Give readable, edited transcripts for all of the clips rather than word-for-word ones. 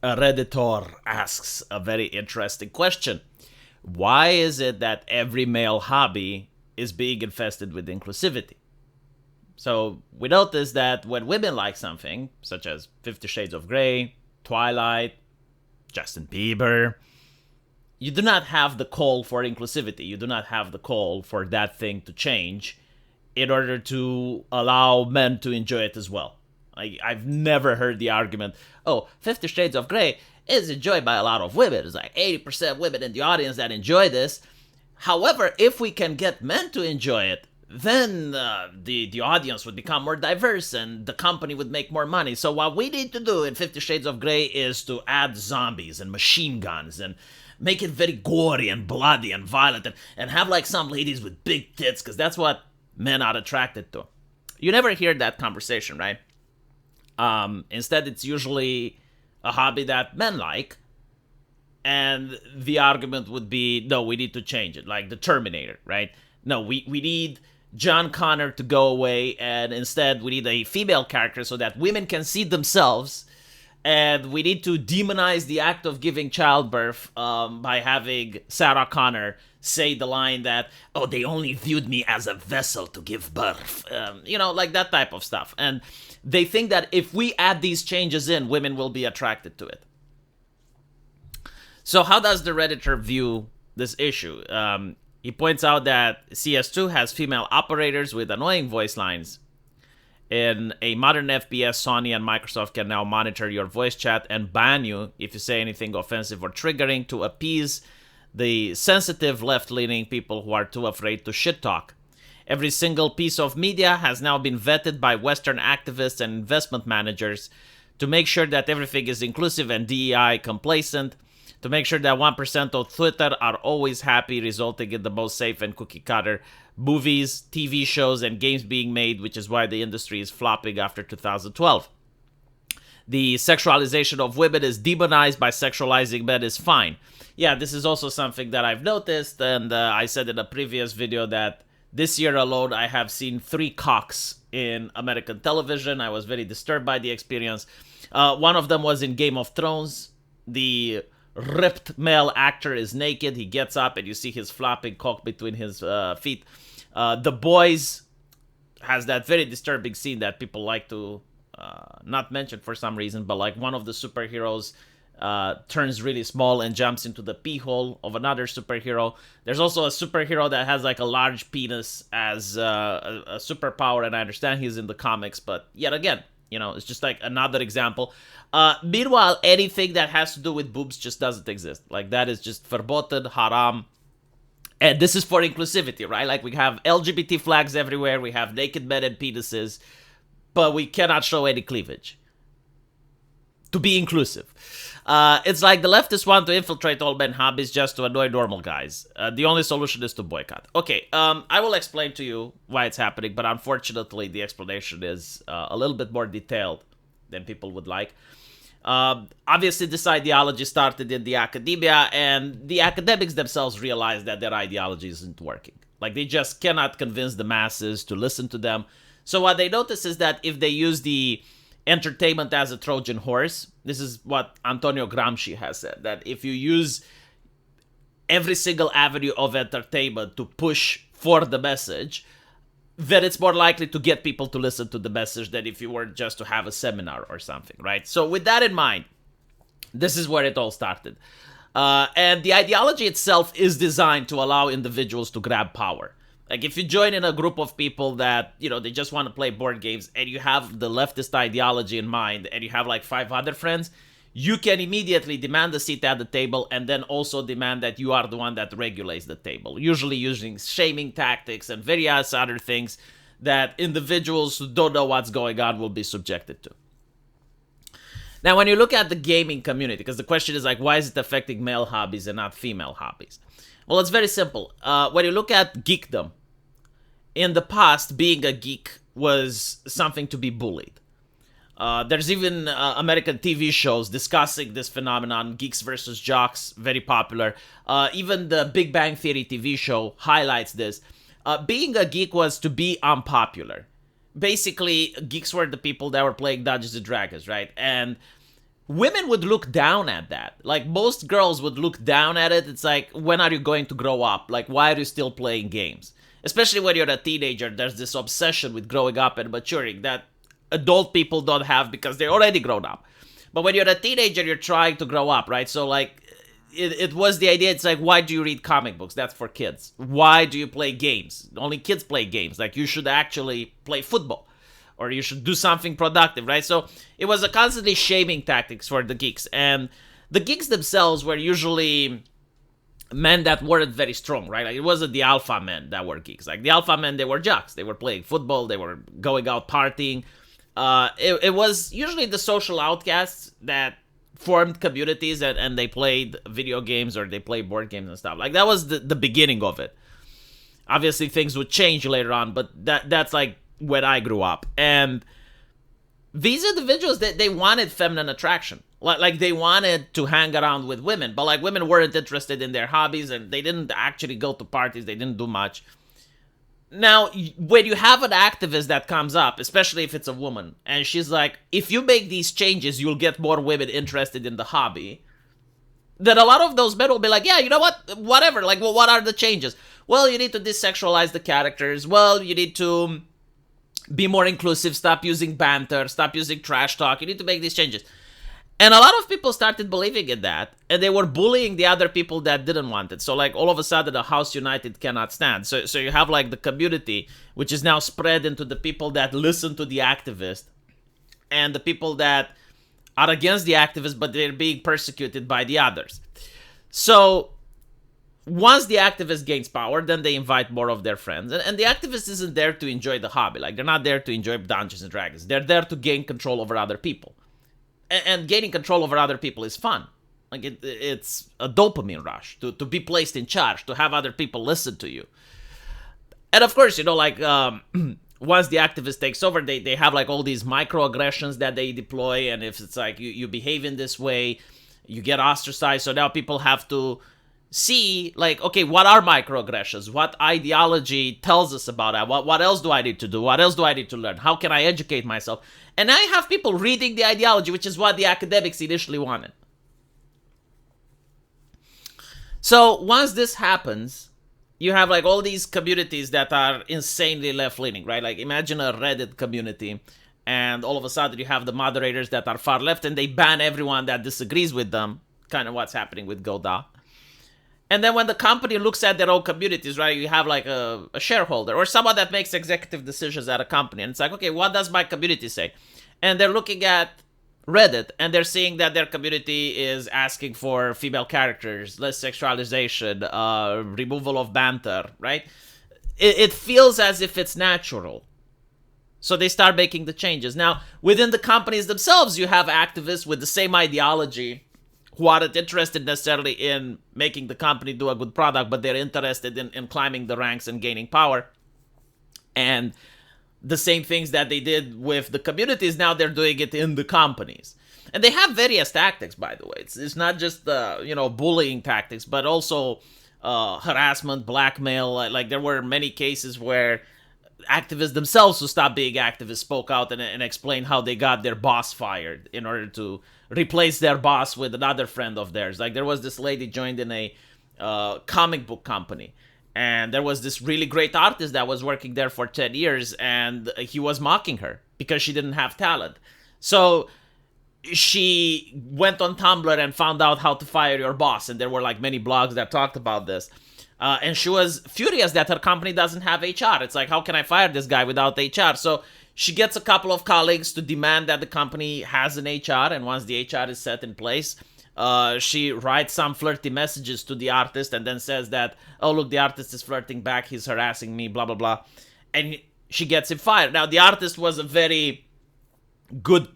A Redditor asks a very interesting question. Why is it that every male hobby is being infested with inclusivity? So we notice that when women like something, such as 50 Shades of Grey, Twilight, Justin Bieber, you do not have the call for inclusivity. You do not have the call for that thing to change in order to allow men to enjoy it as well. I've never heard the argument, oh, 50 Shades of Grey is enjoyed by a lot of women. It's like 80% women in the audience that enjoy this. However, if we can get men to enjoy it, then the audience would become more diverse and the company would make more money. So what we need to do in 50 Shades of Grey is to add zombies and machine guns and make it very gory and bloody and violent and have like some ladies with big tits, because that's what men are attracted to. You never hear that conversation, right? Instead, it's usually a hobby that men like, and the argument would be, no, we need to change it, like the Terminator, right? No, we need John Connor to go away, and instead we need a female character so that women can see themselves, and we need to demonize the act of giving childbirth by having Sarah Connor say the line that, oh, they only viewed me as a vessel to give birth. Like that type of stuff. And they think that if we add these changes in, women will be attracted to it. So how does the Redditor view this issue? He points out that CS2 has female operators with annoying voice lines. In a modern FPS, Sony and Microsoft can now monitor your voice chat and ban you if you say anything offensive or triggering to appease the sensitive left-leaning people who are too afraid to shit talk. Every single piece of media has now been vetted by Western activists and investment managers to make sure that everything is inclusive and DEI complacent, to make sure that 1% of Twitter are always happy, resulting in the most safe and cookie-cutter movies, TV shows, and games being made, which is why the industry is flopping after 2012. The sexualization of women is demonized by sexualizing men is fine. Yeah, this is also something that I've noticed, and I said in a previous video that this year alone I have seen 3 cocks in American television. I was very disturbed by the experience. One of them was in Game of Thrones. The ripped male actor is naked. He gets up and you see his flopping cock between his feet. The Boys has that very disturbing scene that people like to not mention for some reason, but like one of the superheroes turns really small and jumps into the pee hole of another superhero. There's also a superhero that has like a large penis as a superpower, and I understand he's in the comics, but yet again, it's just like another example. Meanwhile, anything that has to do with boobs just doesn't exist. Like, that is just verboten, haram. And this is for inclusivity, right? Like, we have LGBT flags everywhere, we have naked men and penises, but we cannot show any cleavage to be inclusive. It's like the leftists want to infiltrate all men hobbies just to annoy normal guys. The only solution is to boycott. Okay, I will explain to you why it's happening, but unfortunately the explanation is a little bit more detailed than people would like. Obviously, this ideology started in the academia, and the academics themselves realized that their ideology isn't working. Like, they just cannot convince the masses to listen to them. So what they notice is that if they use the entertainment as a Trojan horse, this is what Antonio Gramsci has said, that if you use every single avenue of entertainment to push for the message, then it's more likely to get people to listen to the message than if you were just to have a seminar or something, right? So with that in mind, this is where it all started. And the ideology itself is designed to allow individuals to grab power. Like, if you join in a group of people that, they just want to play board games, and you have the leftist ideology in mind, and you have like 5 other friends, you can immediately demand a seat at the table, and then also demand that you are the one that regulates the table, usually using shaming tactics and various other things that individuals who don't know what's going on will be subjected to. Now, when you look at the gaming community, because the question is like, why is it affecting male hobbies and not female hobbies? Well, it's very simple. When you look at geekdom, in the past, being a geek was something to be bullied. There's even American TV shows discussing this phenomenon, Geeks versus Jocks, very popular. Even the Big Bang Theory TV show highlights this. Being a geek was to be unpopular. Basically, geeks were the people that were playing Dungeons and Dragons, right? And women would look down at that. Like, most girls would look down at it. It's like, when are you going to grow up? Like, why are you still playing games? Especially when you're a teenager, there's this obsession with growing up and maturing that adult people don't have because they're already grown up. But when you're a teenager, you're trying to grow up, right? So, like, it was the idea. It's like, why do you read comic books? That's for kids. Why do you play games? Only kids play games. Like, you should actually play football. Or you should do something productive, right? So it was a constantly shaming tactics for the geeks. And the geeks themselves were usually men that weren't very strong, right? Like, it wasn't the alpha men that were geeks. Like, the alpha men, they were jocks. They were playing football. They were going out partying. It was usually the social outcasts that formed communities and they played video games or they played board games and stuff. Like, that was the beginning of it. Obviously, things would change later on, but that's like when I grew up. And these individuals, they wanted feminine attraction. Like, they wanted to hang around with women, but like, women weren't interested in their hobbies and they didn't actually go to parties. They didn't do much. Now, when you have an activist that comes up, especially if it's a woman, and she's like, if you make these changes, you'll get more women interested in the hobby, then a lot of those men will be like, yeah, you know what? Whatever. Like, well, what are the changes? Well, you need to desexualize the characters. Well, you need to be more inclusive, stop using banter, stop using trash talk. You need to make these changes. And a lot of people started believing in that, and they were bullying the other people that didn't want it. So, like, all of a sudden, the House United cannot stand. So you have, like, the community, which is now spread into the people that listen to the activist, and the people that are against the activist, but they're being persecuted by the others. So once the activist gains power, then they invite more of their friends. And the activist isn't there to enjoy the hobby. Like, they're not there to enjoy Dungeons and Dragons. They're there to gain control over other people. And gaining control over other people is fun. Like, it's a dopamine rush to be placed in charge, to have other people listen to you. And of course, you know, like, once the activist takes over, they have, like, all these microaggressions that they deploy. And if it's like, you behave in this way, you get ostracized. So now people have to see, like, okay, what are microaggressions? What ideology tells us about that? What else do I need to do? What else do I need to learn? How can I educate myself? And I have people reading the ideology, which is what the academics initially wanted. So once this happens, you have, like, all these communities that are insanely left-leaning, right? Like, imagine a Reddit community, and all of a sudden you have the moderators that are far left, and they ban everyone that disagrees with them, kind of what's happening with Godot. And then when the company looks at their own communities, right, you have, like, a shareholder or someone that makes executive decisions at a company. And it's like, okay, what does my community say? And they're looking at Reddit, and they're seeing that their community is asking for female characters, less sexualization, removal of banter, right? It feels as if it's natural. So they start making the changes. Now, within the companies themselves, you have activists with the same ideology who aren't interested necessarily in making the company do a good product, but they're interested in climbing the ranks and gaining power. And the same things that they did with the communities, now they're doing it in the companies. And they have various tactics, by the way. It's not just, bullying tactics, but also harassment, blackmail. Like, there were many cases where activists themselves who stopped being activists spoke out and explained how they got their boss fired in order to replace their boss with another friend of theirs. Like, there was this lady joined in a comic book company, and there was this really great artist that was working there for 10 years, and he was mocking her because she didn't have talent. So she went on Tumblr and found out how to fire your boss, and there were, like, many blogs that talked about this. And she was furious that her company doesn't have HR. It's like, how can I fire this guy without HR? So she gets a couple of colleagues to demand that the company has an HR, and once the HR is set in place, she writes some flirty messages to the artist and then says that, oh, look, the artist is flirting back, he's harassing me, blah, blah, blah. And she gets him fired. Now, the artist was a very good,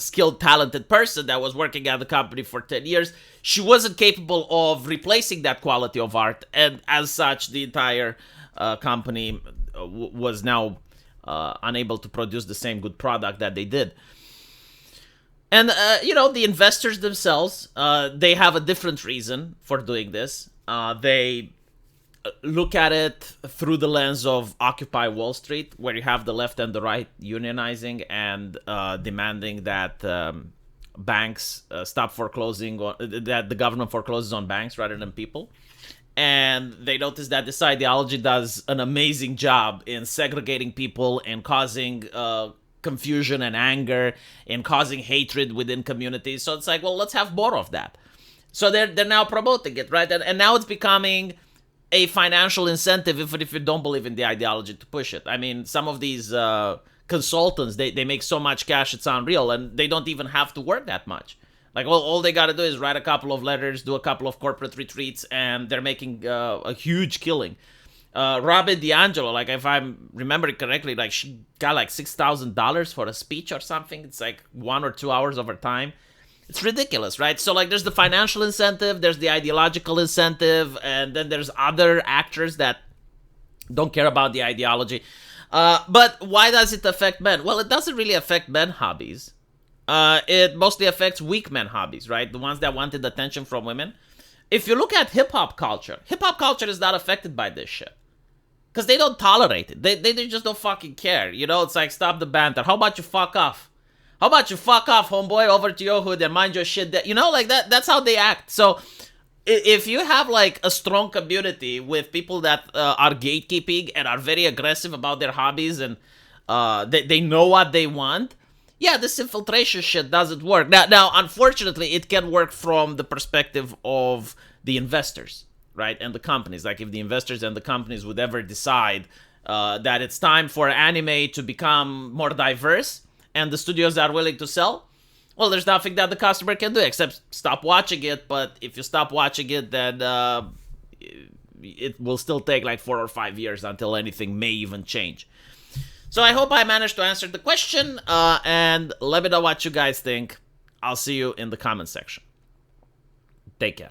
skilled, talented person that was working at the company for 10 years. She wasn't capable of replacing that quality of art, and as such, the entire company was now unable to produce the same good product that they did. And, the investors themselves, they have a different reason for doing this. They look at it through the lens of Occupy Wall Street, where you have the left and the right unionizing and demanding that banks stop foreclosing, or that the government forecloses on banks rather than people. And they notice that this ideology does an amazing job in segregating people and causing confusion and anger and causing hatred within communities. So it's like, well, let's have more of that. So they're now promoting it, right? And now it's becoming a financial incentive, even if you don't believe in the ideology, to push it. I mean, some of these consultants, they make so much cash, it's unreal, and they don't even have to work that much. Like, all they got to do is write a couple of letters, do a couple of corporate retreats, and they're making a huge killing. Robin DiAngelo, like, if I remember it correctly, like, she got like $6,000 for a speech or something. It's like 1 or 2 hours of her time. It's ridiculous, right? So, like, there's the financial incentive, there's the ideological incentive, and then there's other actors that don't care about the ideology. But why does it affect men? Well, it doesn't really affect men hobbies. It mostly affects weak men hobbies, right? The ones that wanted attention from women. If you look at hip-hop culture is not affected by this shit. Because they don't tolerate it. They just don't fucking care. You know, it's like, stop the banter. How about you fuck off? How about you fuck off, homeboy, over to your hood and mind your shit? You know, like, that's how they act. So if you have, like, a strong community with people that are gatekeeping and are very aggressive about their hobbies and they know what they want, yeah, this infiltration shit doesn't work. Now, unfortunately, it can work from the perspective of the investors, right, and the companies. Like, if the investors and the companies would ever decide that it's time for anime to become more diverse and the studios are willing to sell, well, there's nothing that the customer can do except stop watching it. But if you stop watching it, then it will still take like 4 or 5 years until anything may even change. So I hope I managed to answer the question, and let me know what you guys think. I'll see you in the comment section. Take care.